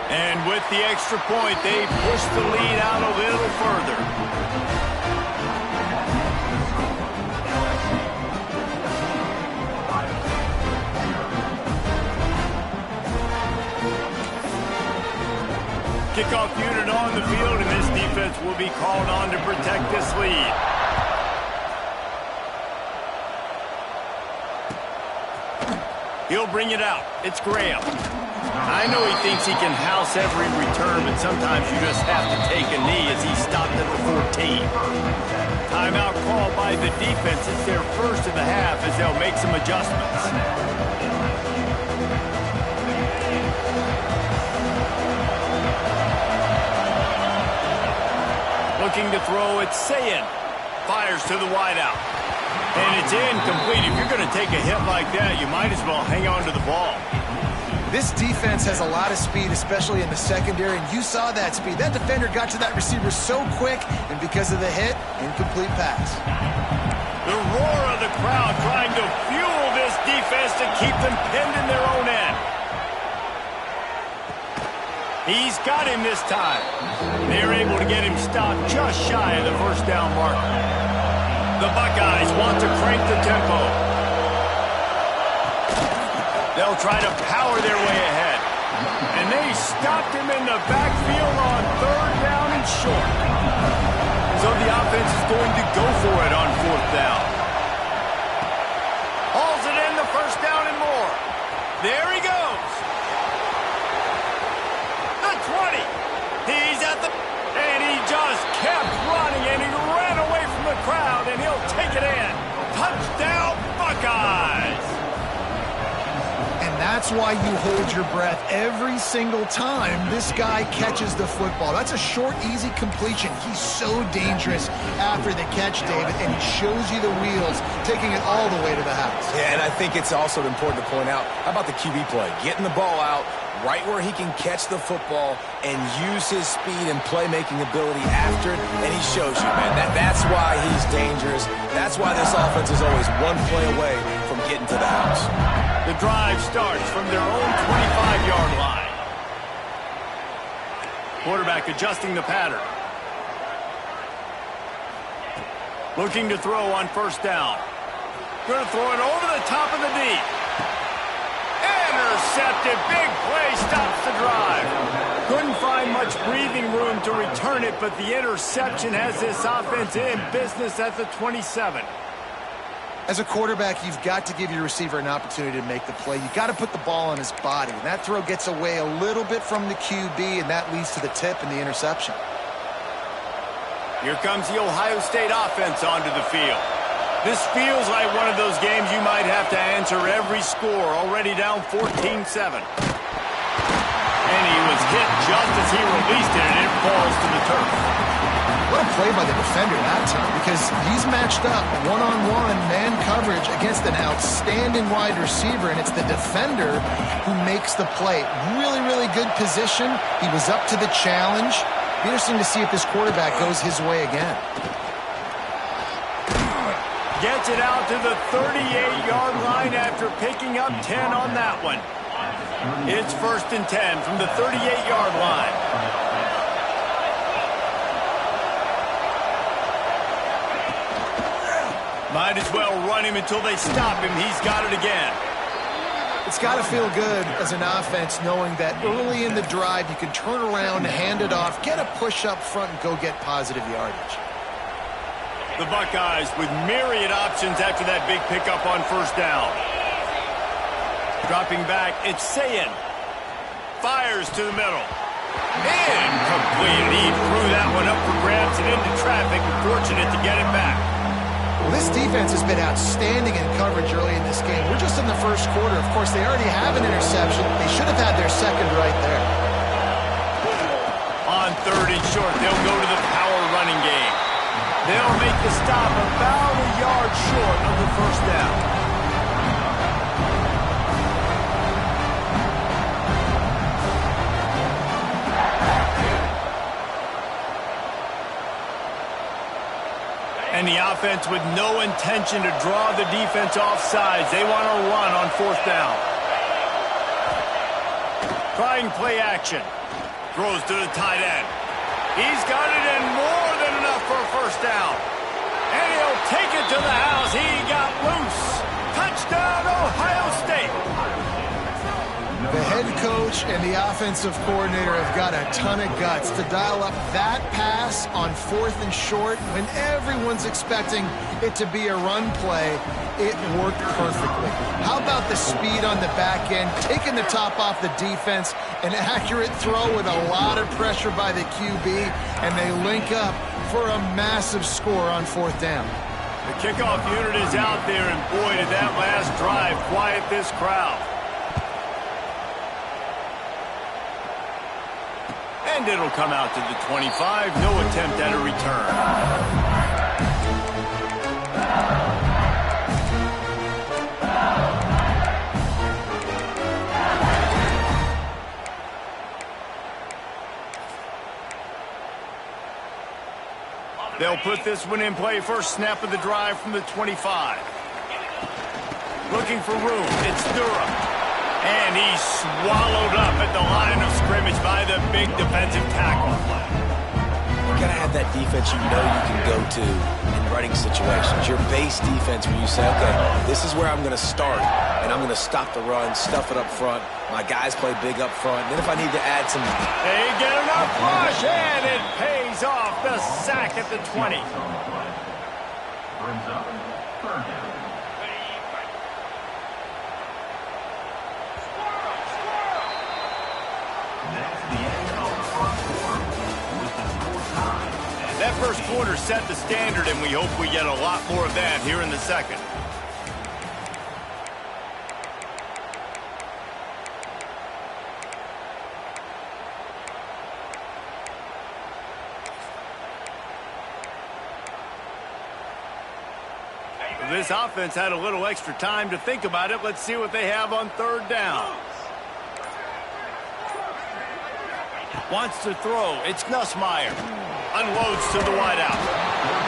And with the extra point, they push the lead out a little further. Kickoff unit on the field, and this defense will be called on to protect this lead. He'll bring it out. It's Graham. I know he thinks he can house every return, but sometimes you just have to take a knee as he stopped at the 14. Timeout called by the defense. It's their first of the half as they'll make some adjustments. Looking to throw, it's Sayin. Fires to the wideout. And it's incomplete. If you're going to take a hit like that, you might as well hang on to the ball. This defense has a lot of speed, especially in the secondary, and you saw that speed. That defender got to that receiver so quick, and because of the hit, incomplete pass. The roar of the crowd trying to fuel this defense to keep them pinned in their own end. He's got him this time. They're able to get him stopped just shy of the first down marker. The Buckeyes want to crank the tempo. They'll try to power their way ahead. And they stopped him in the backfield on third down and short. So the offense is going to go for it on fourth down. Hauls it in, the first down and more. There he goes. The 20. He's at the... And he just kept running, and he ran away from the crowd, and he'll take it in. Touchdown, Buckeyes. That's why you hold your breath every single time this guy catches the football. That's a short, easy completion. He's so dangerous after the catch, David, and he shows you the wheels, taking it all the way to the house. Yeah, and I think it's also important to point out, how about the QB play? Getting the ball out right where he can catch the football and use his speed and playmaking ability after it, and he shows you, man. That's why he's dangerous. That's why this offense is always one play away from getting to the house. The drive starts from their own 25-yard line. Quarterback adjusting the pattern. Looking to throw on first down. Going to throw it over the top of the deep. Intercepted. Big play stops the drive. Couldn't find much breathing room to return it, but the interception has this offense in business at the 27. As a quarterback, you've got to give your receiver an opportunity to make the play. You've got to put the ball on his body. And that throw gets away a little bit from the QB, and that leads to the tip and the interception. Here comes the Ohio State offense onto the field. This feels like one of those games you might have to answer every score, already down 14-7. And he was hit just as he released it, and it falls to the turf. What a play by the defender that time, because he's matched up one-on-one man coverage against an outstanding wide receiver, and it's the defender who makes the play. Really, really good position. He was up to the challenge. Be interesting to see if this quarterback goes his way again. Gets it out to the 38-yard line after picking up 10 on that one. It's 1st and 10 from the 38-yard line. Might as well run him until they stop him. He's got it again. It's got to feel good as an offense knowing that early in the drive you can turn around, hand it off, get a push up front, and go get positive yardage. The Buckeyes with myriad options after that big pickup on first down. Dropping back, it's Sayin. Fires to the middle. Incomplete. He threw that one up for grabs and into traffic, and fortunate to get it back. Well, this defense has been outstanding in coverage early in this game. We're just in the first quarter. Of course, they already have an interception. They should have had their second right there. On 3rd and short, they'll go to the power running game. They'll make the stop about a yard short of the first down. And the offense with no intention to draw the defense off sides. They want to run on 4th down. Trying play action. Throws to the tight end. He's got it in more than enough for a first down. And he'll take it to the house. He got loose. Touchdown, Ohio State. The head coach and the offensive coordinator have got a ton of guts to dial up that pass on 4th and short when everyone's expecting it to be a run play. It worked perfectly. How about the speed on the back end, taking the top off the defense, an accurate throw with a lot of pressure by the QB, and they link up for a massive score on 4th down. The kickoff unit is out there, and boy, did that last drive quiet this crowd. And it'll come out to the 25. No attempt at a return. They'll put this one in play. First snap of the drive from the 25. Looking for room. It's Durham. And he's swallowed up at the line of scrimmage by the big defensive tackle. You gotta have that defense you know you can go to in running situations. Your base defense where you say, okay, this is where I'm gonna start, and I'm gonna stop the run, stuff it up front. My guys play big up front. And then if I need to add some... They get enough rush, and it pays off. The sack at the 20. That first quarter set the standard, and we hope we get a lot more of that here in the second. This offense had a little extra time to think about it. Let's see what they have on 3rd down. Wants to throw. It's Nussmeier. Unloads to the wideout.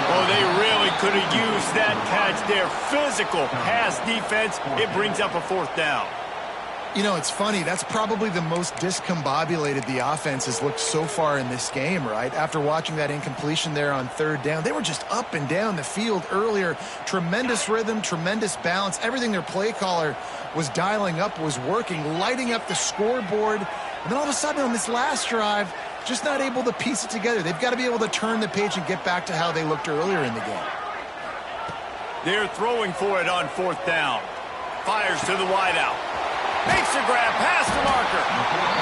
Oh, they really could have used that catch there. Physical pass defense. It brings up a 4th down. You know, it's funny. That's probably the most discombobulated the offense has looked so far in this game, right? After watching that incompletion there on 3rd down, they were just up and down the field earlier. Tremendous rhythm, tremendous balance. Everything their play caller was dialing up was working, lighting up the scoreboard. And then all of a sudden on this last drive, just not able to piece it together. They've got to be able to turn the page and get back to how they looked earlier in the game. They're throwing for it on 4th down. Fires to the wideout. Makes a grab past the marker.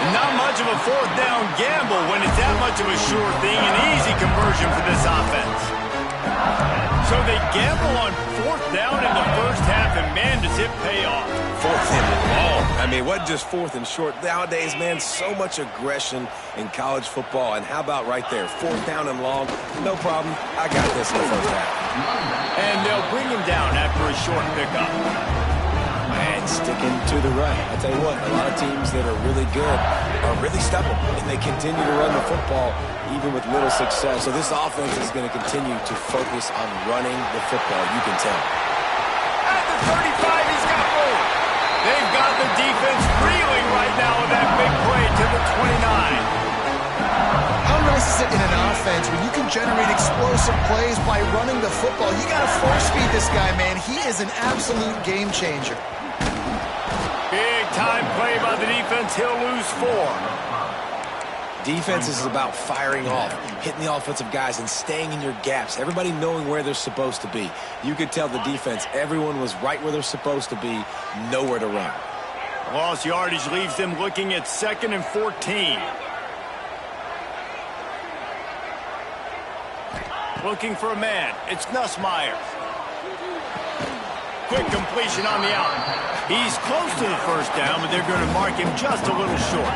Not much of a 4th down gamble when it's that much of a sure thing. An easy conversion for this offense. So they gamble on 4th down in the first half, and man, does it pay off. 4th and long. I mean, what just 4th and short? Nowadays, man, so much aggression in college football. And how about right there? 4th down and long. No problem. I got this in the first half. And they'll bring him down after a short pickup. And sticking to the run. I tell you what, a lot of teams that are really good are really stubborn, and they continue to run the football even with little success. So this offense is going to continue to focus on running the football, you can tell. At the 35, he's got more. They've got the defense reeling right now with that big play to the 29. How nice is it in an offense when you can generate explosive plays by running the football? You got to force feed this guy, man. He is an absolute game changer. Big time play by the defense. He'll lose 4. Defense is about firing off, hitting the offensive guys, and staying in your gaps. Everybody knowing where they're supposed to be. You could tell the defense, everyone was right where they're supposed to be, nowhere to run. Lost yardage leaves them looking at 2nd and 14. Looking for a man. It's Nussmeier. Quick completion on the out. He's close to the first down, but they're going to mark him just a little short.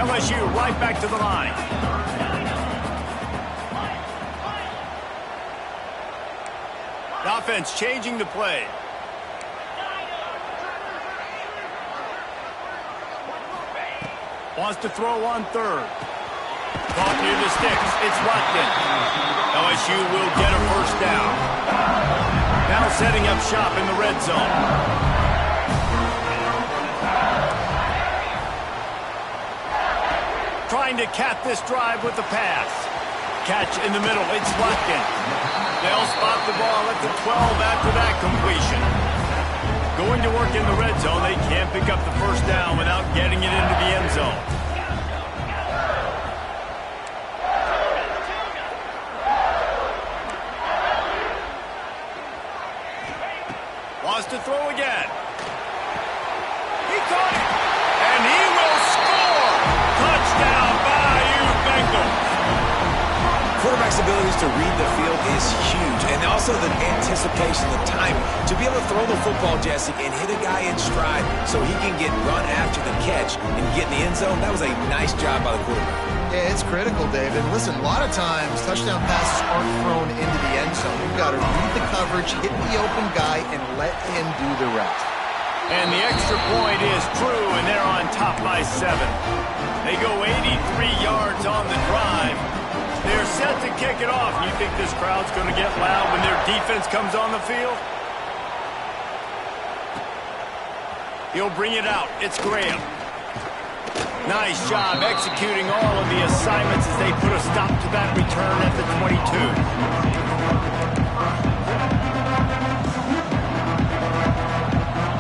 LSU right back to the line. The offense changing the play. Wants to throw on 3rd. Caught near the sticks. It's Rutkin. LSU will get a first down. Now setting up shop in the red zone. trying to cap this drive with the pass. Catch in the middle. It's Slatkin. They'll spot the ball at the 12 after that completion. Going to work in the red zone. They can't pick up the first down without getting it into the end zone. Wants to throw again. He caught it. And he will score. Touchdown, Bayou Bengals. Quarterback's abilities to read the field is huge, and also the anticipation, the timing. To be able to throw the football, Jesse, and hit a guy in stride so he can get run after the catch and get in the end zone, that was a nice job by the quarterback. Yeah, it's critical, David. Listen, a lot of times touchdown passes aren't thrown into the end zone. You've got to read the coverage, hit the open guy, and let him do the rest. And the extra point is true, and they're on top by 7. They go 83 yards on the drive. They're set to kick it off. You think this crowd's going to get loud when their defense comes on the field? He'll bring it out. It's Graham. Nice job executing all of the assignments as they put a stop to that return at the 22.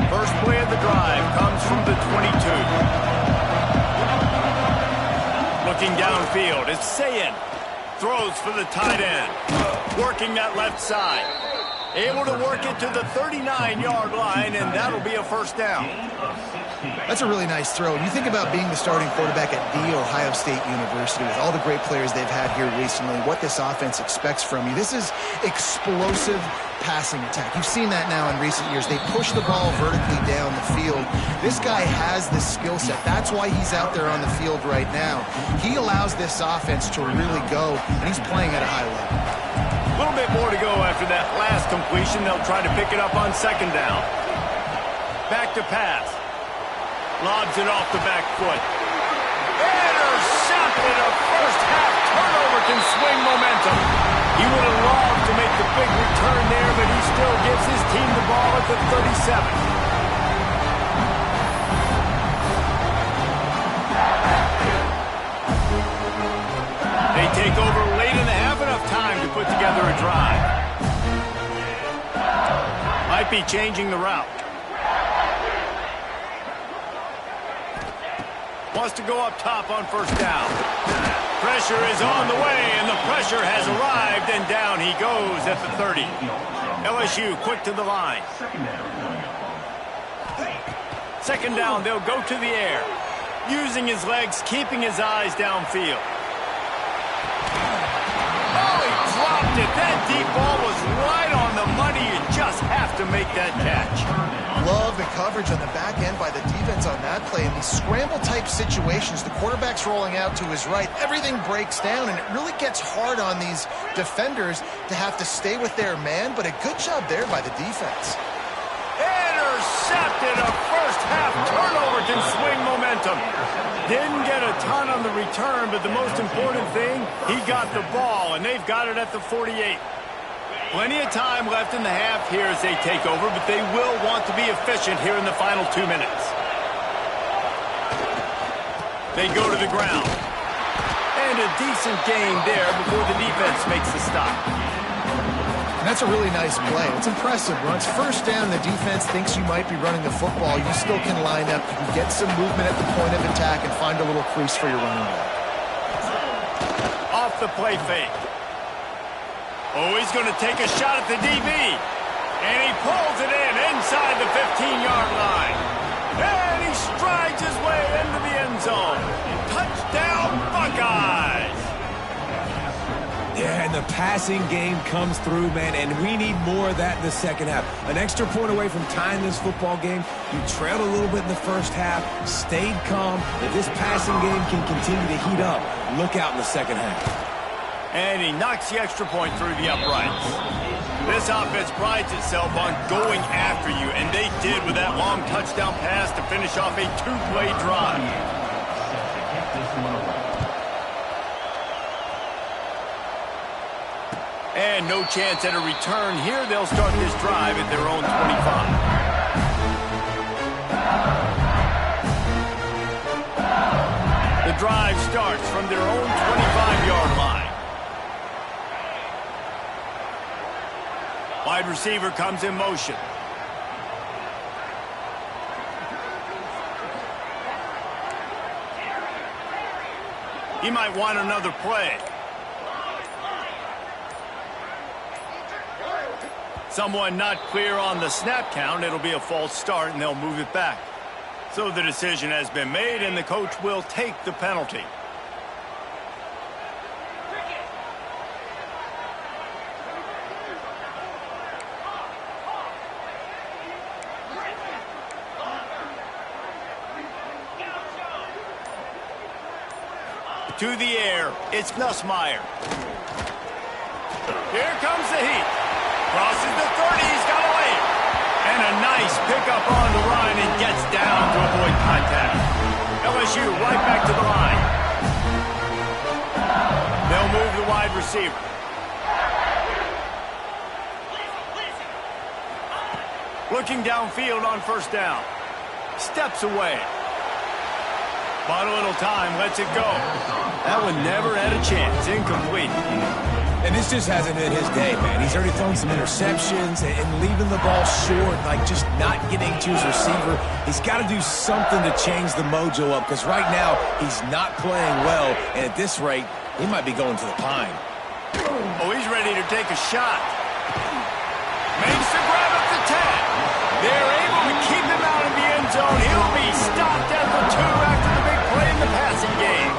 First play of the drive comes from the 22. Looking downfield, it's Sayin. Throws for the tight end. Working that left side. Able to work it to the 39-yard line, and that'll be a first down. That's a really nice throw. You think about being the starting quarterback at The Ohio State University with all the great players they've had here recently, what this offense expects from you. This is explosive passing attack. You've seen that now in recent years. They push the ball vertically down the field. This guy has the skill set. That's why he's out there on the field right now. He allows this offense to really go, and he's playing at a high level. A little bit more to go after that last completion. They'll try to pick it up on second down. Back to pass. Lobs it off the back foot. Intercepted. A first-half turnover can swing momentum. He would have loved to make the big return there, but he still gives his team the ball at the 37. They take over late in the half, enough time to put together a drive. Might be changing the route. Wants to go up top on first down. Pressure is on the way, and the pressure has arrived, and down he goes at the 30. LSU quick to the line. Second down, they'll go to the air. Using his legs, keeping his eyes downfield. Oh, he dropped it. That deep ball was right on the money. You just have to make that catch. Love the coverage on the back end by the defense on that play. In these scramble-type situations, the quarterback's rolling out to his right. Everything breaks down, and it really gets hard on these defenders to have to stay with their man, but a good job there by the defense. Intercepted. A first-half turnover can swing momentum. Didn't get a ton on the return, but the most important thing, he got the ball, and they've got it at the 48. Plenty of time left in the half here as they take over, but they will want to be efficient here in the final 2 minutes. They go to the ground. And a decent gain there before the defense makes the stop. And that's a really nice play. It's impressive. When it's first down, the defense thinks you might be running the football. You still can line up. You can get some movement at the point of attack and find a little crease for your running back. Off the play fake. Oh, he's going to take a shot at the DB. And he pulls it in inside the 15-yard line. And he strides his way into the end zone. Touchdown, Buckeyes! Yeah, and the passing game comes through, man, and we need more of that in the second half. An extra point away from tying this football game. You trailed a little bit in the first half, stayed calm. If this passing game can continue to heat up, look out in the second half. And he knocks the extra point through the uprights. This offense prides itself on going after you, and they did with that long touchdown pass to finish off a two-play drive. And no chance at a return here. They'll start this drive at their own 25. The The drive starts from their own 25-yard line. Wide receiver comes in motion. He might want another play. Someone not clear on the snap count. It'll be a false start, and they'll move it back. So the decision has been made, and the coach will take the penalty. To the air, it's Nussmeier. Here comes the heat. Crosses the 30, he's got away. And a nice pickup on the line and gets down to avoid contact. LSU right back to the line. They'll move the wide receiver. Looking downfield on first down. Steps away. Bought a little time, lets it go. That one never had a chance. Incomplete. And this just hasn't been his day, man. He's already thrown some interceptions and leaving the ball short, like just not getting to his receiver. He's got to do something to change the mojo up, because right now he's not playing well, and at this rate, he might be going to the pine. Oh, he's ready to take a shot. Makes the grab at the 10. They're able to keep him out of the end zone. He'll be stopped at the 2 after the big play in the passing game.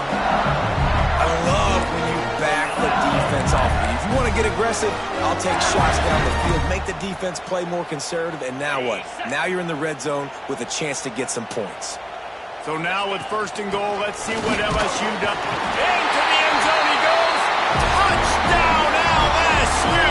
I love when you back the defense off. If you want to get aggressive, I'll take shots down the field, make the defense play more conservative, and now what? Now you're in the red zone with a chance to get some points. So now with first and goal, let's see what LSU does. Into the end zone he goes. Touchdown, LSU!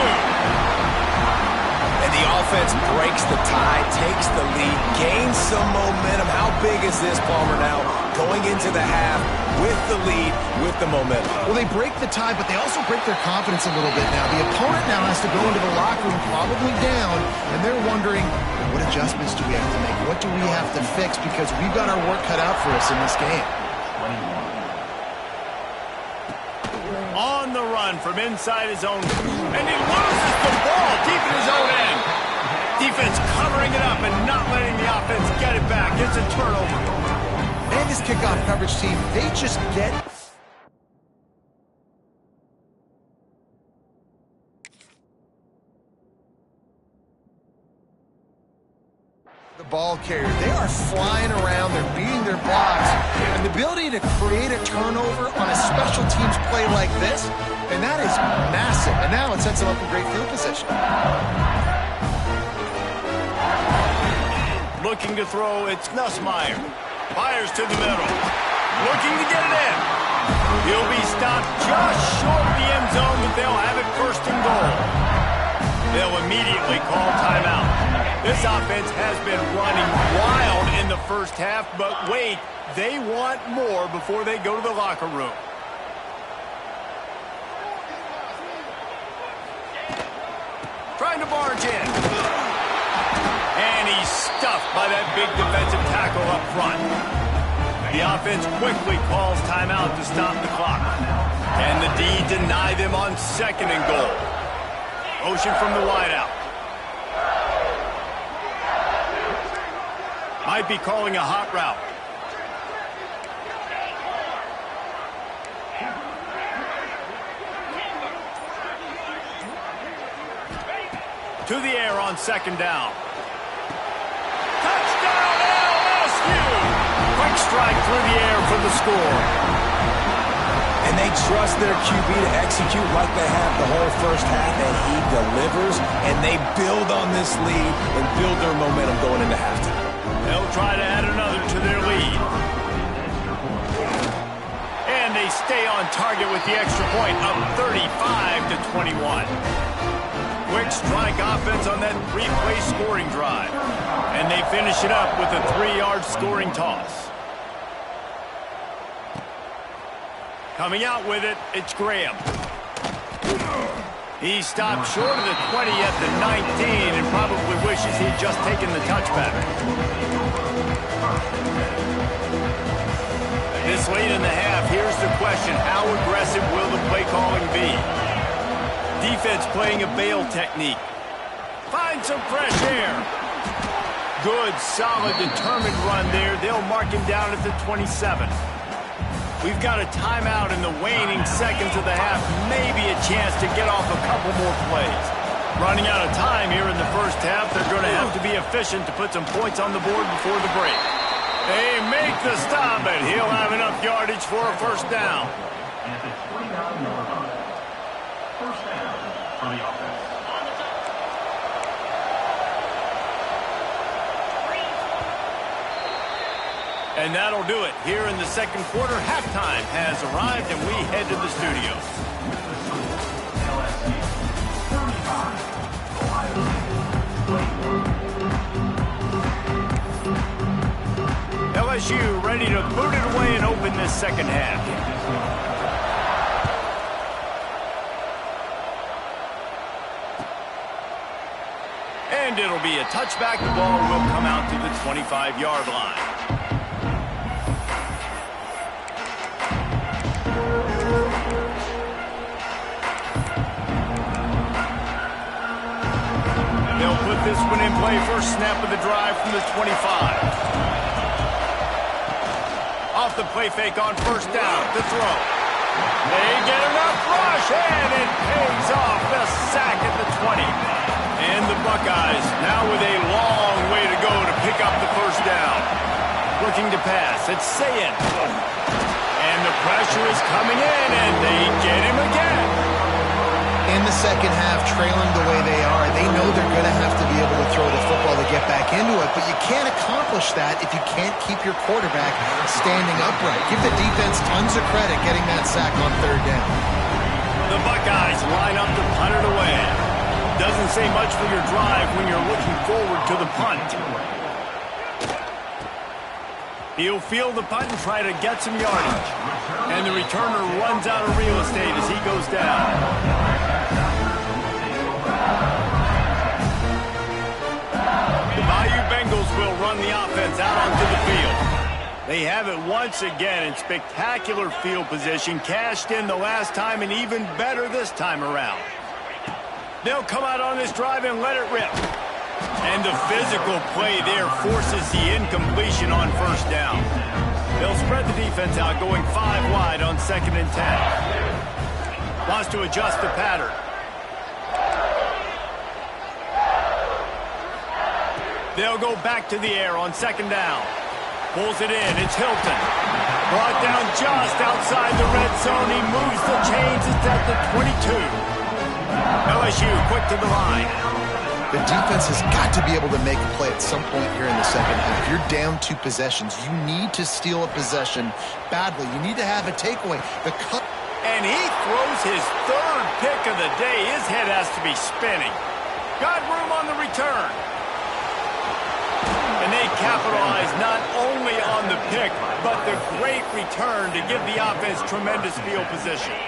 And the offense breaks the tie, takes the lead, gains some momentum. How big is this, Palmer, now? Going into the half with the lead, with the momentum. Well, they break the tie, but they also break their confidence a little bit now. The opponent now has to go into the locker room probably down, and they're wondering, what adjustments do we have to make? What do we have to fix? Because we've got our work cut out for us in this game. On the run from inside his own, and he loses the ball deep in his own end. Defense covering it up and not letting the offense get it back. It's a turnover. And this kickoff coverage team, they just get... the ball carrier. They are flying around. They're beating their blocks. And the ability to create a turnover on a special teams play like this, and that is massive. And now it sets them up in great field position. Looking to throw, it's Nussmeier. Fires to the middle. Looking to get it in. He'll be stopped just short of the end zone, but they'll have it first and goal. They'll immediately call timeout. This offense has been running wild in the first half, but wait, they want more before they go to the locker room. Trying to barge in. And he's stuffed by that big defensive tackle up front. The offense quickly calls timeout to stop the clock. And the D deny them on second and goal. Motion from the wideout. Might be calling a hot route. To the air on second down. Touchdown, LSU! Quick strike through the air for the score. And they trust their QB to execute like they have the whole first half, and he delivers, and they build on this lead and build their momentum going into halftime. They'll try to add another to their lead. And they stay on target with the extra point, up 35-21. Quick strike offense on that 3-play scoring drive. And they finish it up with a 3-yard scoring toss. Coming out with it, it's Graham. He stopped short of the 20 at the 19 and probably wishes he'd just taken the touchback. This It's late in the half. Here's the question. How aggressive will the play calling be? Defense playing a bail technique. Find some fresh air. Good, solid, determined run there. They'll mark him down at the 27. We've got a timeout in the waning seconds of the half. Maybe a chance to get off a couple more plays. Running out of time here in the first half. They're going to have to be efficient to put some points on the board before the break. They make the stop, and he'll have enough yardage for a first down. And it's 49 yards on it. First down for the offense. And that'll do it. Here in the second quarter, halftime has arrived, and we head to the studio. LSU ready to boot it away and open this second half. And it'll be a touchback. The ball will come out to the 25-yard line. They'll put this one in play. First snap of the drive from the 25. Off the play fake on first down. The throw. They get enough rush, and it pays off. The sack at the 20. And the Buckeyes now with a long way to go to pick up the first down. Looking to pass. It's Sayin. And the pressure is coming in, and they get him again. In the second half, trailing the way they are, they know they're going to have to be able to throw the football to get back into it, but you can't accomplish that if you can't keep your quarterback standing upright. Give the defense tons of credit getting that sack on third down. The Buckeyes line up to punt it away. Doesn't say much for your drive when you're looking forward to the punt. He'll field the punt and try to get some yardage. And the returner runs out of real estate as he goes down. The Bayou Bengals will run the offense out onto the field. They have it once again in spectacular field position. Cashed in the last time and even better this time around. They'll come out on this drive and let it rip. And the physical play there forces the incompletion on first down. They'll spread the defense out, going 5 wide on 2nd and 10. Wants to adjust the pattern. They'll go back to the air on 2nd down. Pulls it in. It's Hilton. Brought down just outside the red zone. He moves the chains. It's at the 22. LSU quick to the line. The defense has got to be able to make a play at some point here in the second half. You're down 2 possessions. You need to steal a possession badly. You need to have a takeaway. And he throws his 3rd pick of the day. His head has to be spinning. Got room on the return. And they capitalize not only on the pick, but the great return to give the offense tremendous field position.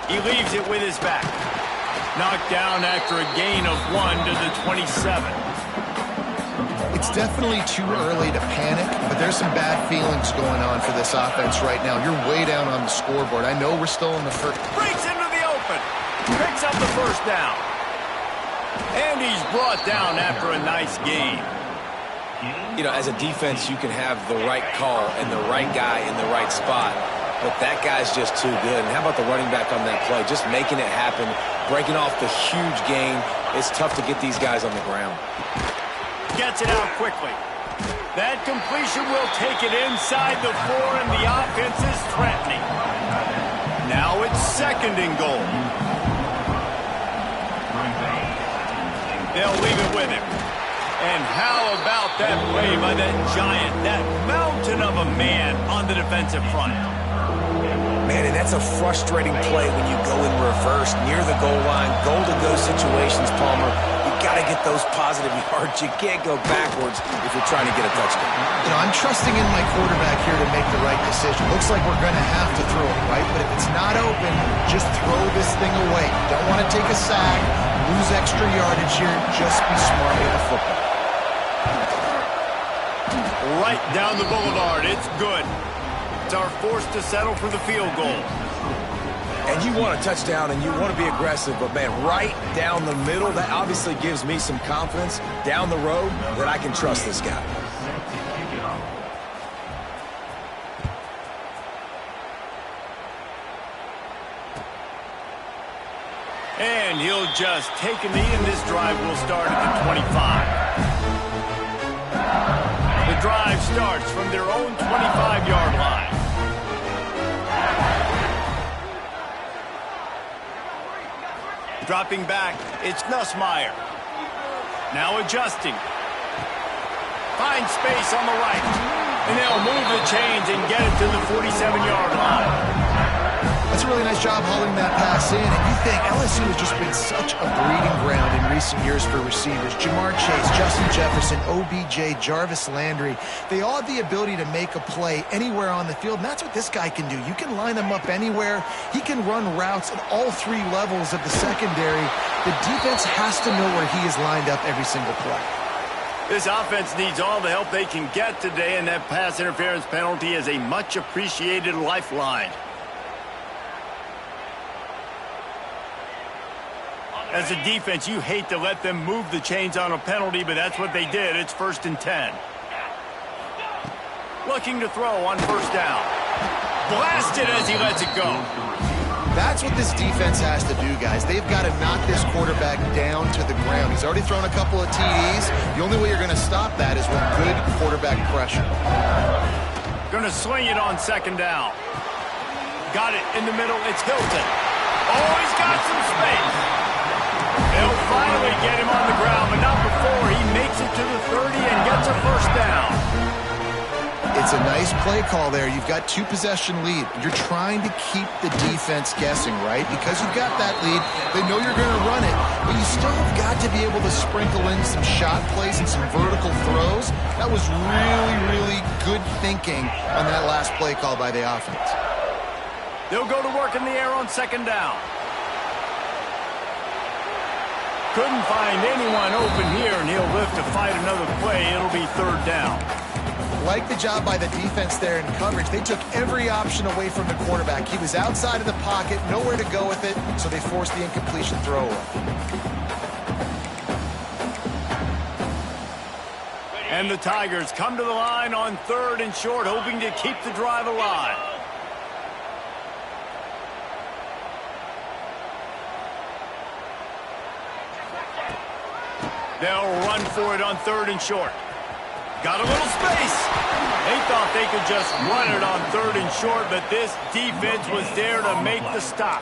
He leaves it with his back. Knocked down after a gain of 1 to the 27. It's definitely too early to panic, but there's some bad feelings going on for this offense right now. You're way down on the scoreboard. I know we're still in the first. Breaks into the open. Picks up the first down. And he's brought down after a nice gain. You know, as a defense, you can have the right call and the right guy in the right spot. But that guy's just too good. And how about the running back on that play? Just making it happen, breaking off the huge gain. It's tough to get these guys on the ground. Gets it out quickly. That completion will take it inside the 4, and the offense is threatening. Now it's 2nd and goal. They'll leave it with him. And how about that play by that giant, that mountain of a man on the defensive front? Man, and that's a frustrating play when you go in reverse near the goal line, goal-to-go situations, Palmer. You got to get those positive yards. You can't go backwards if you're trying to get a touchdown. You know, I'm trusting in my quarterback here to make the right decision. Looks like we're going to have to throw it, right? But if it's not open, just throw this thing away. You don't want to take a sack, lose extra yardage here. Just be smart with the football. right down the boulevard. It's good. It's our force to settle for the field goal. And you want a touchdown and you want to be aggressive, but, man, right down the middle, that obviously gives me some confidence down the road that I can trust this guy. And he'll just take a knee, and this drive will start at the 25. The drive starts from their own 25-yard line. Dropping back, it's Nussmeier. Now adjusting. Finds space on the right. And they'll move the chains and get it to the 47-yard line. That's a really nice job hauling that pass in. And you think LSU has just been such a breeding ground in recent years for receivers. Jamar Chase, Justin Jefferson, OBJ, Jarvis Landry. They all have the ability to make a play anywhere on the field, and that's what this guy can do. You can line him up anywhere. He can run routes at all three levels of the secondary. The defense has to know where he is lined up every single play. This offense needs all the help they can get today, and that pass interference penalty is a much-appreciated lifeline. As a defense, you hate to let them move the chains on a penalty, but that's what they did. It's 1st and 10. Looking to throw on 1st down. Blasted as he lets it go. That's what this defense has to do, guys. They've got to knock this quarterback down to the ground. He's already thrown a couple of TDs. The only way you're going to stop that is with good quarterback pressure. Going to sling it on 2nd down. Got it in the middle. It's Hilton. Oh, he's got some space. They'll finally get him on the ground, but not before he makes it to the 30 and gets a 1st down. It's a nice play call there. You've got 2-possession lead. You're trying to keep the defense guessing, right? Because you've got that lead, they know you're going to run it, but you still have got to be able to sprinkle in some shot plays and some vertical throws. That was really, really good thinking on that last play call by the offense. They'll go to work in the air on 2nd down. Couldn't find anyone open here, and he'll live to fight another play. It'll be 3rd down. Like the job by the defense there in coverage. They took every option away from the quarterback. He was outside of the pocket, nowhere to go with it, so they forced the incompletion throw away. And the Tigers come to the line on 3rd and short, hoping to keep the drive alive. They'll run for it on 3rd and short. Got a little space. They thought they could just run it on 3rd and short, but this defense was there to make the stop.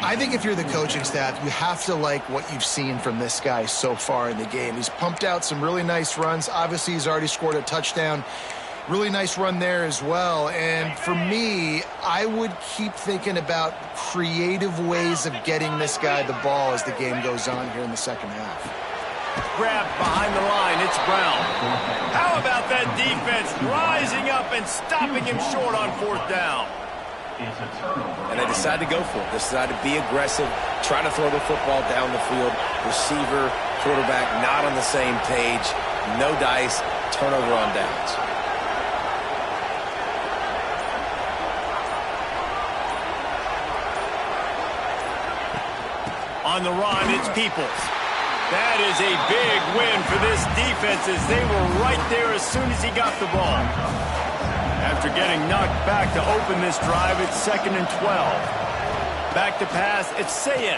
I think if you're the coaching staff, you have to like what you've seen from this guy so far in the game. He's pumped out some really nice runs. Obviously, he's already scored a touchdown. Really nice run there as well. And for me, I would keep thinking about creative ways of getting this guy the ball as the game goes on here in the 2nd half. Grabbed behind the line, it's Brown. How about that defense rising up and stopping him short on 4th down? And they decide to go for it. They decide to be aggressive, try to throw the football down the field. Receiver, quarterback, not on the same page. No dice, turnover on downs. On the run, it's Peoples. That is a big win for this defense as they were right there as soon as he got the ball. After getting knocked back to open this drive, it's 2nd and 12. Back to pass, it's Sayin.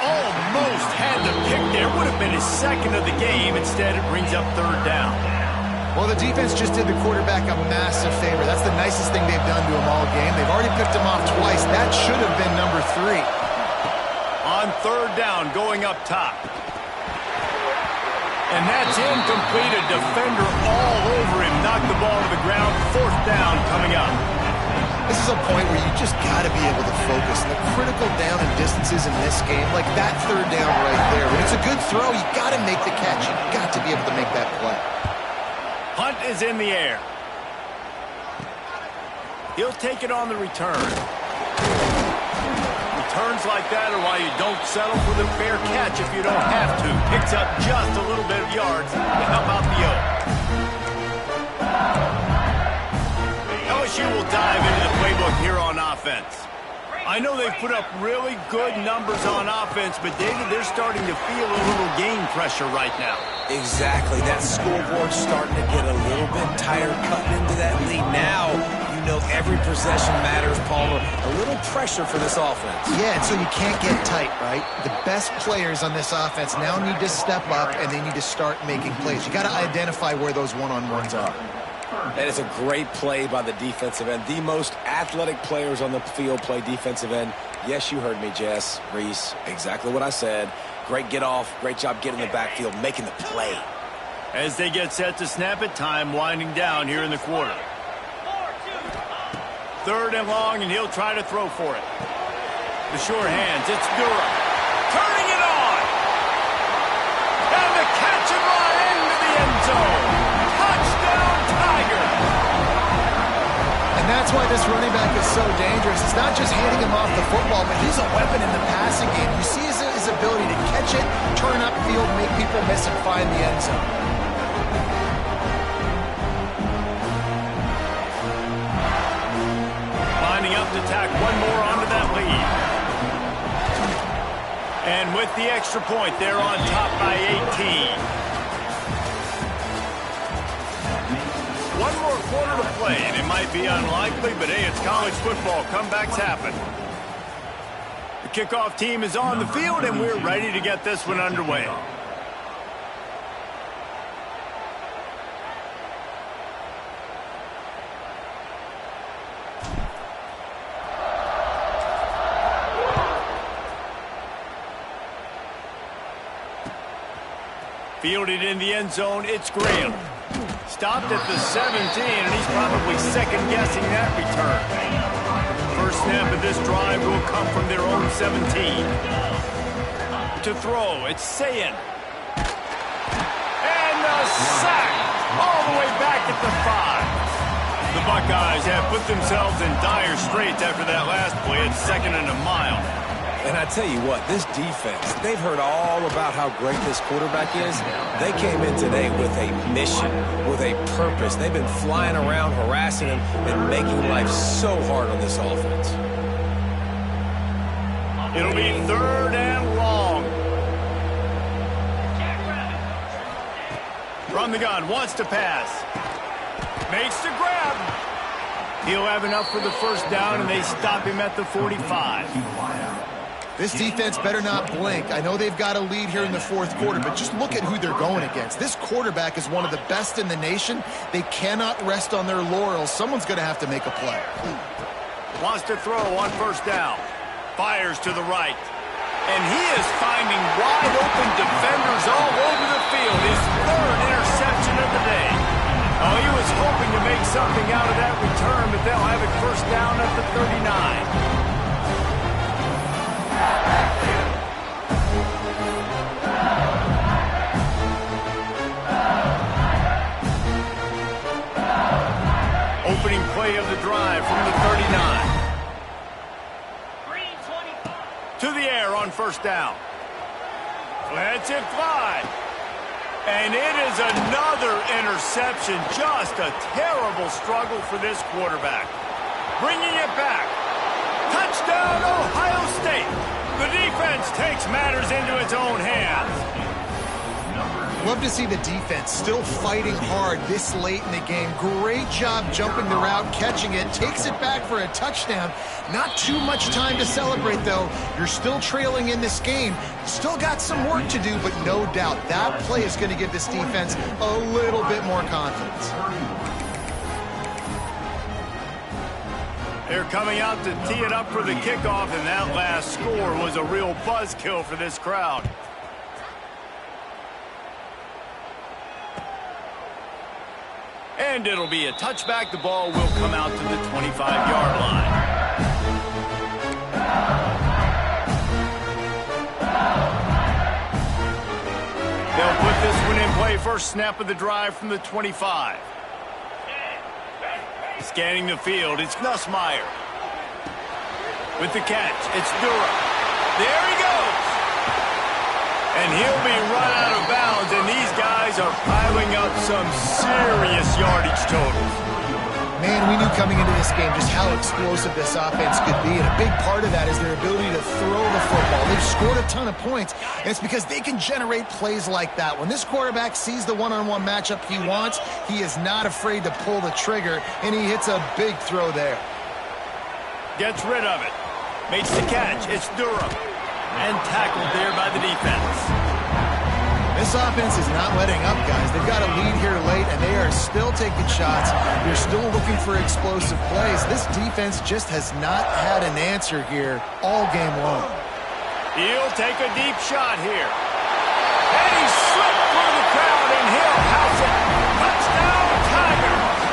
Almost had the pick there. Would have been his 2nd of the game. Instead, it brings up 3rd down. Well, the defense just did the quarterback a massive favor. That's the nicest thing they've done to him all game. They've already picked him off twice. That should have been number 3. On 3rd down, going up top. And that's incomplete. A defender all over him. Knocked the ball to the ground. 4th down coming up. This is a point where you just got to be able to focus. The critical down and distances in this game, like that 3rd down right there. When it's a good throw, you got to make the catch. You got to be able to make that play. Hunt is in the air. He'll take it on the return. Returns like that are why you don't settle for the fair catch if you don't have to. Picks up just a little bit of yards to help out the O. LSU will dive into the playbook here on offense. I know they've put up really good numbers on offense, but David, they're starting to feel a little game pressure right now. Exactly. That scoreboard's starting to get a little bit tired cutting into that lead. Now, you know every possession matters, Palmer. A little pressure for this offense. Yeah, and so you can't get tight, right? The best players on this offense now need to step up, and they need to start making plays. You got to identify where those one-on-ones are. That is a great play by the defensive end. The most athletic players on the field play defensive end. Yes, you heard me, Jess, Reese. Exactly what I said. Great get off. Great job getting in the backfield, making the play. As they get set to snap it, time winding down here in the quarter. 3rd and long, and he'll try to throw for it. The short hands, it's Durham. Turning it on. And the catch and run into the end zone. Touchdown, Tiger. And that's why this running back is so dangerous. It's not just handing him off the football, but he's a weapon in the passing game. You see his ability to catch it, turn upfield, make people miss, and find the end zone. Lining up to tack one more onto that lead. And with the extra point, they're on top by 18. One more quarter to play, and it might be unlikely, but hey, it's college football. Comebacks happen. The kickoff team is on the field, and we're ready to get this one underway. Fielded in the end zone, it's Graham. Stopped at the 17, and he's probably second-guessing that return. First snap of this drive will come from their own 17. To throw, it's Sayin. And a sack all the way back at the 5. The Buckeyes have put themselves in dire straits after that last play. It's 2nd and a mile. And I tell you what, this defense, they've heard all about how great this quarterback is. They came in today with a mission, with a purpose. They've been flying around, harassing him, and making life so hard on this offense. It'll be 3rd and long. From the gun, wants to pass. Makes the grab. He'll have enough for the first down, and they stop him at the 45. This defense better not blink. I know they've got a lead here in the 4th quarter, but just look at who they're going against. This quarterback is one of the best in the nation. They cannot rest on their laurels. Someone's going to have to make a play. Wants to throw on first down. Fires to the right. And he is finding wide open defenders all over the field. His 3rd interception of the day. Oh, he was hoping to make something out of that return, but they'll have it first down at the 39. Opening play of the drive from the 39. To the air on first down. Lets it fly. And it is another interception. Just a terrible struggle for this quarterback. Bringing it back. Touchdown, Ohio State. The defense takes matters into its own hands. Love to see the defense still fighting hard this late in the game. Great job jumping the route, catching it, takes it back for a touchdown. Not too much time to celebrate, though. You're still trailing in this game. Still got some work to do, but no doubt that play is going to give this defense a little bit more confidence. They're coming out to tee it up for the kickoff, and that last score was a real buzzkill for this crowd. And it'll be a touchback. The ball will come out to the 25-yard line. They'll put this one in play. First snap of the drive from the 25. Scanning the field, it's Nussmeier. With the catch, it's Durham. There he goes. And he'll be run out of bounds, and these guys are piling up some serious yardage totals. Man, we knew coming into this game just how explosive this offense could be, and a big part of that is their ability to throw the football. They've scored a ton of points, and it's because they can generate plays like that. When this quarterback sees the one-on-one matchup he wants, he is not afraid to pull the trigger, and he hits a big throw there. Gets rid of it. Makes the catch. It's Durham. And tackled there by the defense. This offense is not letting up, guys. They've got a lead here late, and they are still taking shots. They're still looking for explosive plays. This defense just has not had an answer here all game long. He'll take a deep shot here. And he slipped through the crowd, and he'll house it. Touchdown, Tigers!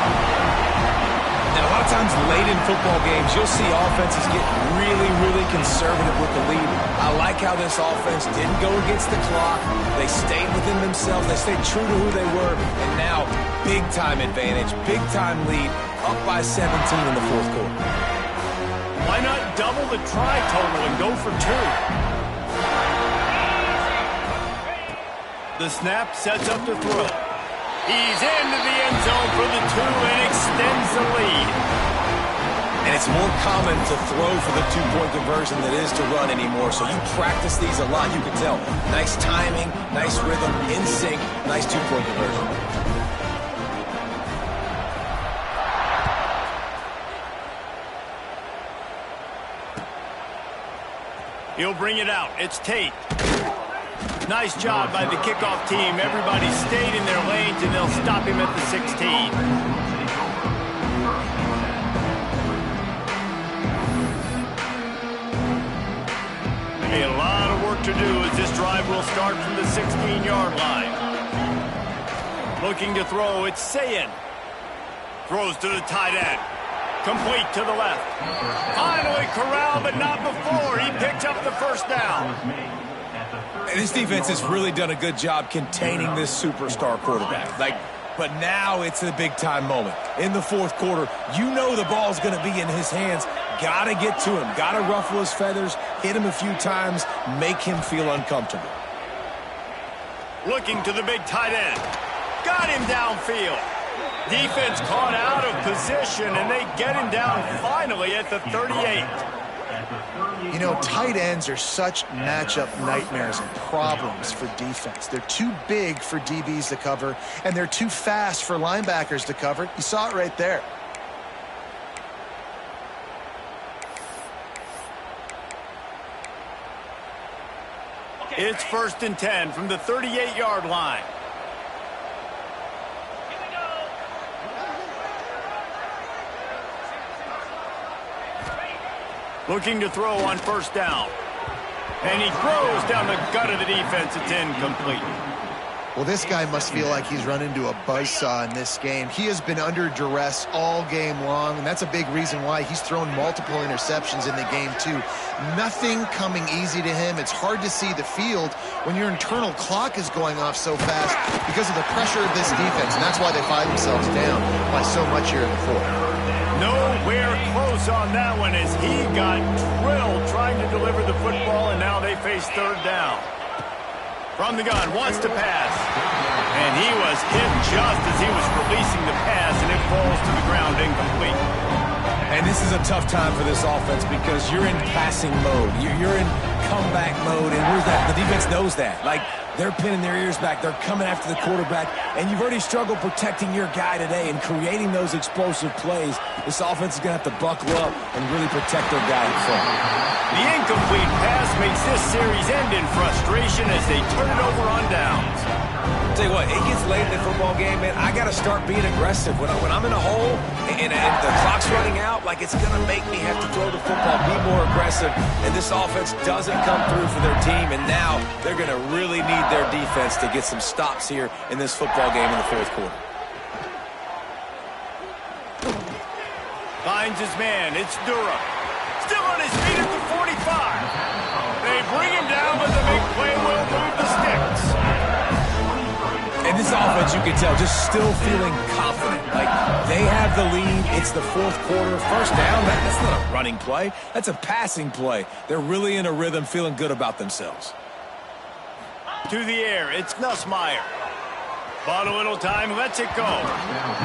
Now, a lot of times late in football games, you'll see offenses get really, really conservative with the lead. I like how this offense didn't go against the clock. They stayed within themselves. They stayed true to who they were. And now, big-time advantage, big-time lead, up by 17 in the fourth quarter. Why not double the try total and go for 2? The snap sets up to throw. He's into the end zone for the 2 and extends the lead. And it's more common to throw for the two-point conversion than it is to run anymore. So you practice these a lot, you can tell. Nice timing, nice rhythm, in sync, nice two-point conversion. He'll bring it out. It's Tate. Nice job by the kickoff team. Everybody stayed in their lanes, and they'll stop him at the 16. A lot of work to do as this drive will start from the 16-yard line. Looking to throw, it's Sayin. Throws to the tight end. Complete to the left. Finally corralled, but not before. He picks up the first down. And this defense has really done a good job containing this superstar quarterback. But now it's a big-time moment. In the fourth quarter, you know the ball's going to be in his hands. Got to get to him. Got to ruffle his feathers, hit him a few times, make him feel uncomfortable. Looking to the big tight end. Got him downfield. Defense caught out of position, and they get him down finally at the 38. You know, tight ends are such matchup nightmares and problems for defense. They're too big for DBs to cover, and they're too fast for linebackers to cover. You saw it right there. It's 1st and 10 from the 38-yard line. Looking to throw on 1st down. And he throws down the gut of the defense. It's incomplete. Well, this guy must feel like he's run into a buzzsaw in this game. He has been under duress all game long, and that's a big reason why he's thrown multiple interceptions in the game, too. Nothing coming easy to him. It's hard to see the field when your internal clock is going off so fast because of the pressure of this defense, and that's why they find themselves down by so much here in the fourth. Nowhere close on that one as he got drilled trying to deliver the football, and now they face 3rd down. From the gun, wants to pass. And he was hit just as he was releasing the pass, and it falls to the ground incomplete. And this is a tough time for this offense because you're in passing mode. You're in comeback mode, and the defense knows that. Like, they're pinning their ears back. They're coming after the quarterback, and you've already struggled protecting your guy today and creating those explosive plays. This offense is going to have to buckle up and really protect their guy in front. The incomplete pass makes this series end in frustration as they turn it over on downs. Tell you what, it gets late in the football game, man. I got to start being aggressive. When I'm in a hole and the clock's running out, like, it's going to make me have to throw the football, be more aggressive. And this offense doesn't come through for their team, and now they're going to really need their defense to get some stops here in this football game in the fourth quarter. Finds his man. It's Durham. Still on his feet at the 45. They bring him down, but the big play will move the sticks. And And this offense, you can tell, just still feeling confident. Like, they have the lead. It's the fourth quarter. First down, that's not a running play. That's a passing play. They're really in a rhythm, feeling good about themselves. To the air, it's Nussmeier. Bought a little time, lets it go.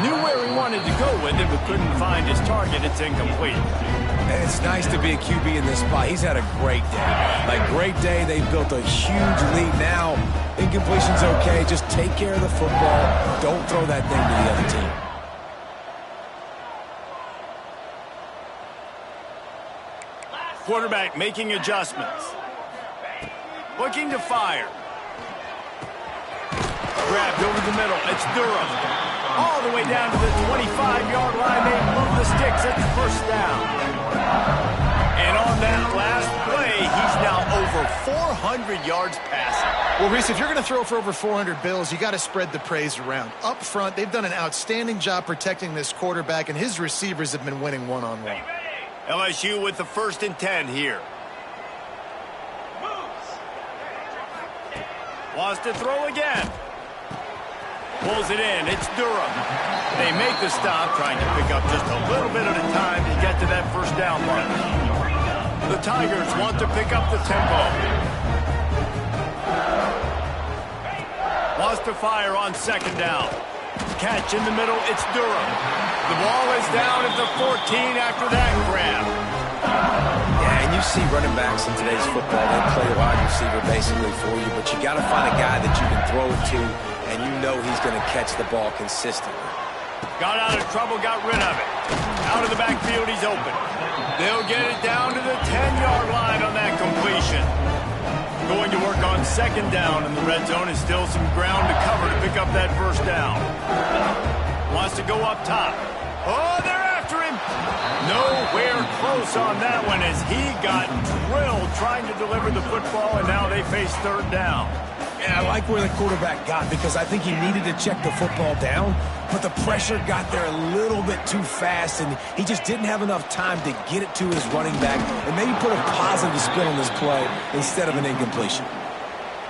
Knew where he wanted to go with it, but couldn't find his target. It's incomplete. And it's nice to be a QB in this spot. He's had a great day. Like, great day. They've built a huge lead now. Incompletion's okay. Just take care of the football. Don't throw that thing to the other team. Quarterback making adjustments. Looking to fire. Grabbed over the middle. It's Durham. All the way down to the 25-yard line. They move the sticks at the first down. And on that last play, he's now over 400 yards passing. Well, Reese, if you're going to throw for over 400 bills, you got to spread the praise around. Up front, they've done an outstanding job protecting this quarterback, and his receivers have been winning one-on-one. LSU with the 1st and 10 here. Wants to throw again. Pulls it in. It's Durham. They make the stop, trying to pick up just a little bit at a time to get to that first down mark. The Tigers want to pick up the tempo. Wants to fire on 2nd down. Catch in the middle. It's Durham. The ball is down at the 14 after that grab. Yeah, and you see running backs in today's football, they play wide receiver basically for you, but you got to find a guy that you can throw it to, and you know he's going to catch the ball consistently. Got out of trouble, got rid of it. Out of the backfield, he's open. They'll get it down to the 10-yard line on that completion. Going to work on 2nd down, and the red zone is still some ground to cover to pick up that first down. Wants to go up top. Oh, they're after him. Nowhere close on that one as he got drilled trying to deliver the football, and now they face 3rd down. And I like where the quarterback got because I think he needed to check the football down, but the pressure got there a little bit too fast, and he just didn't have enough time to get it to his running back and maybe put a positive spin on this play instead of an incompletion.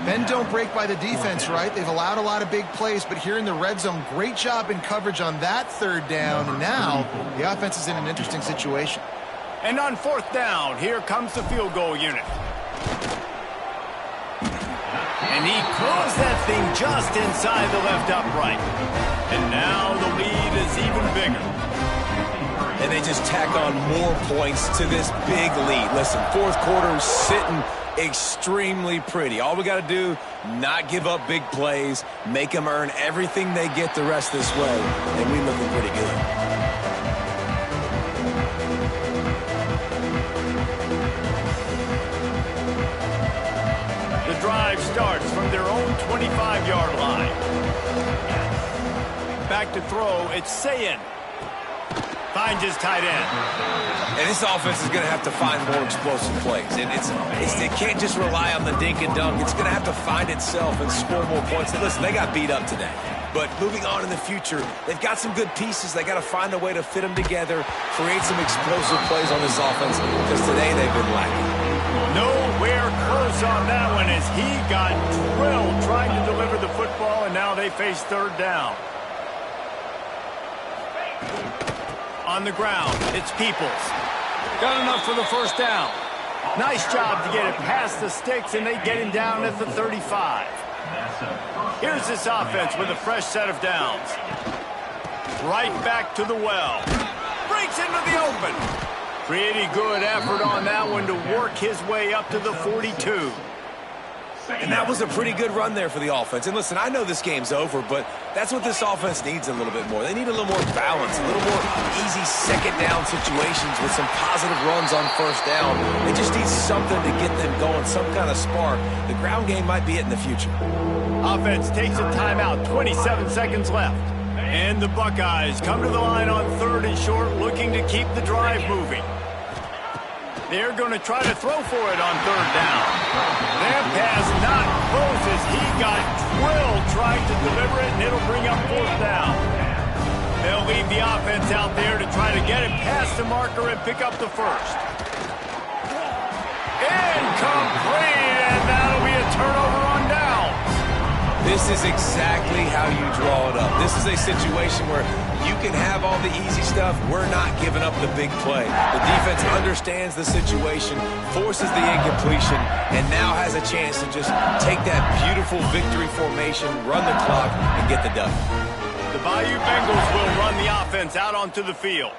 Men don't break by the defense, right? They've allowed a lot of big plays, but here in the red zone, great job in coverage on that 3rd down, and now the offense is in an interesting situation. And on 4th down, here comes the field goal unit. And he closed that thing just inside the left upright. And now the lead is even bigger. And they just tack on more points to this big lead. Listen, 4th quarter sitting extremely pretty. All we got to do, not give up big plays, make them earn everything they get the rest this way, and we looking pretty good. The drive starts from their own 25-yard line. Back to throw, it's Sayin. Finds his tight end. And this offense is going to have to find more explosive plays. And it can't just rely on the dink and dunk. It's going to have to find itself and score more points. And listen, they got beat up today. But moving on in the future, they've got some good pieces. They got to find a way to fit them together, create some explosive plays on this offense, because today they've been lacking. Nowhere close on that one as he got drilled trying to deliver the football, and now they face 3rd down. On the ground, it's Peoples. Got enough for the first down. Nice job to get it past the sticks, and they get him down at the 35. Here's this offense with a fresh set of downs. Right back to the well. Breaks into the open. Pretty good effort on that one to work his way up to the 42. And that was a pretty good run there for the offense. And listen, I know this game's over, but that's what this offense needs a little bit more. They need a little more balance, a little more easy 2nd down situations with some positive runs on 1st down. They just need something to get them going, some kind of spark. The ground game might be it in the future. Offense takes a timeout, 27 seconds left. And the Buckeyes come to the line on 3rd and short, looking to keep the drive moving. They're going to try to throw for it on 3rd down. That pass not close as he got drilled trying to deliver it, and it'll bring up 4th down. They'll leave the offense out there to try to get it past the marker and pick up the first. Incomplete, and that'll be a turnover on downs. This is exactly how you draw it up. This is a situation where you can have all the easy stuff. We're not giving up the big play. The defense understands the situation, forces the incompletion, and now has a chance to just take that beautiful victory formation, run the clock, and get the dub. The Bayou Bengals will run the offense out onto the field.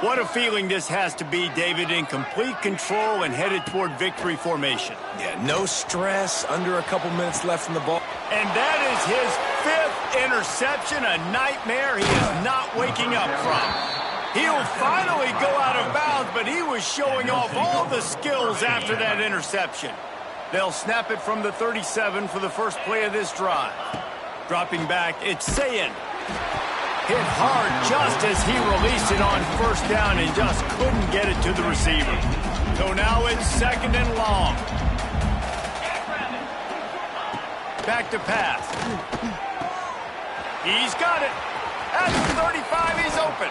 What a feeling this has to be, David, in complete control and headed toward victory formation. Yeah, no stress, under a couple minutes left in the ball. And that is his 5th interception, a nightmare he is not waking up from. He'll finally go out of bounds, but he was showing off all the skills after that interception. They'll snap it from the 37 for the first play of this drive. Dropping back, it's Sayin. Hit hard just as he released it on first down and just couldn't get it to the receiver. So now it's 2nd and long. Back to pass. He's got it. At the 35, he's open.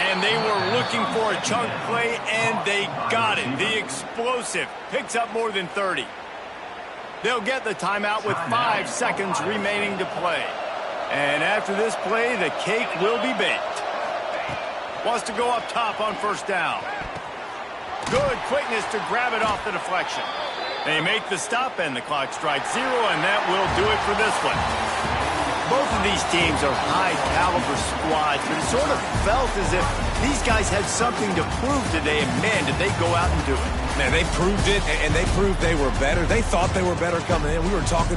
And they were looking for a chunk play, and they got it. The explosive picks up more than 30. They'll get the timeout with 5 seconds remaining to play. And after this play, the cake will be baked. Wants to go up top on first down. Good quickness to grab it off the deflection. They make the stop, and the clock strikes 0, and that will do it for this one. Both of these teams are high-caliber squads, but it sort of felt as if these guys had something to prove today, and man, did they go out and do it. Man, they proved it, and they proved they were better. They thought they were better coming in. We were talking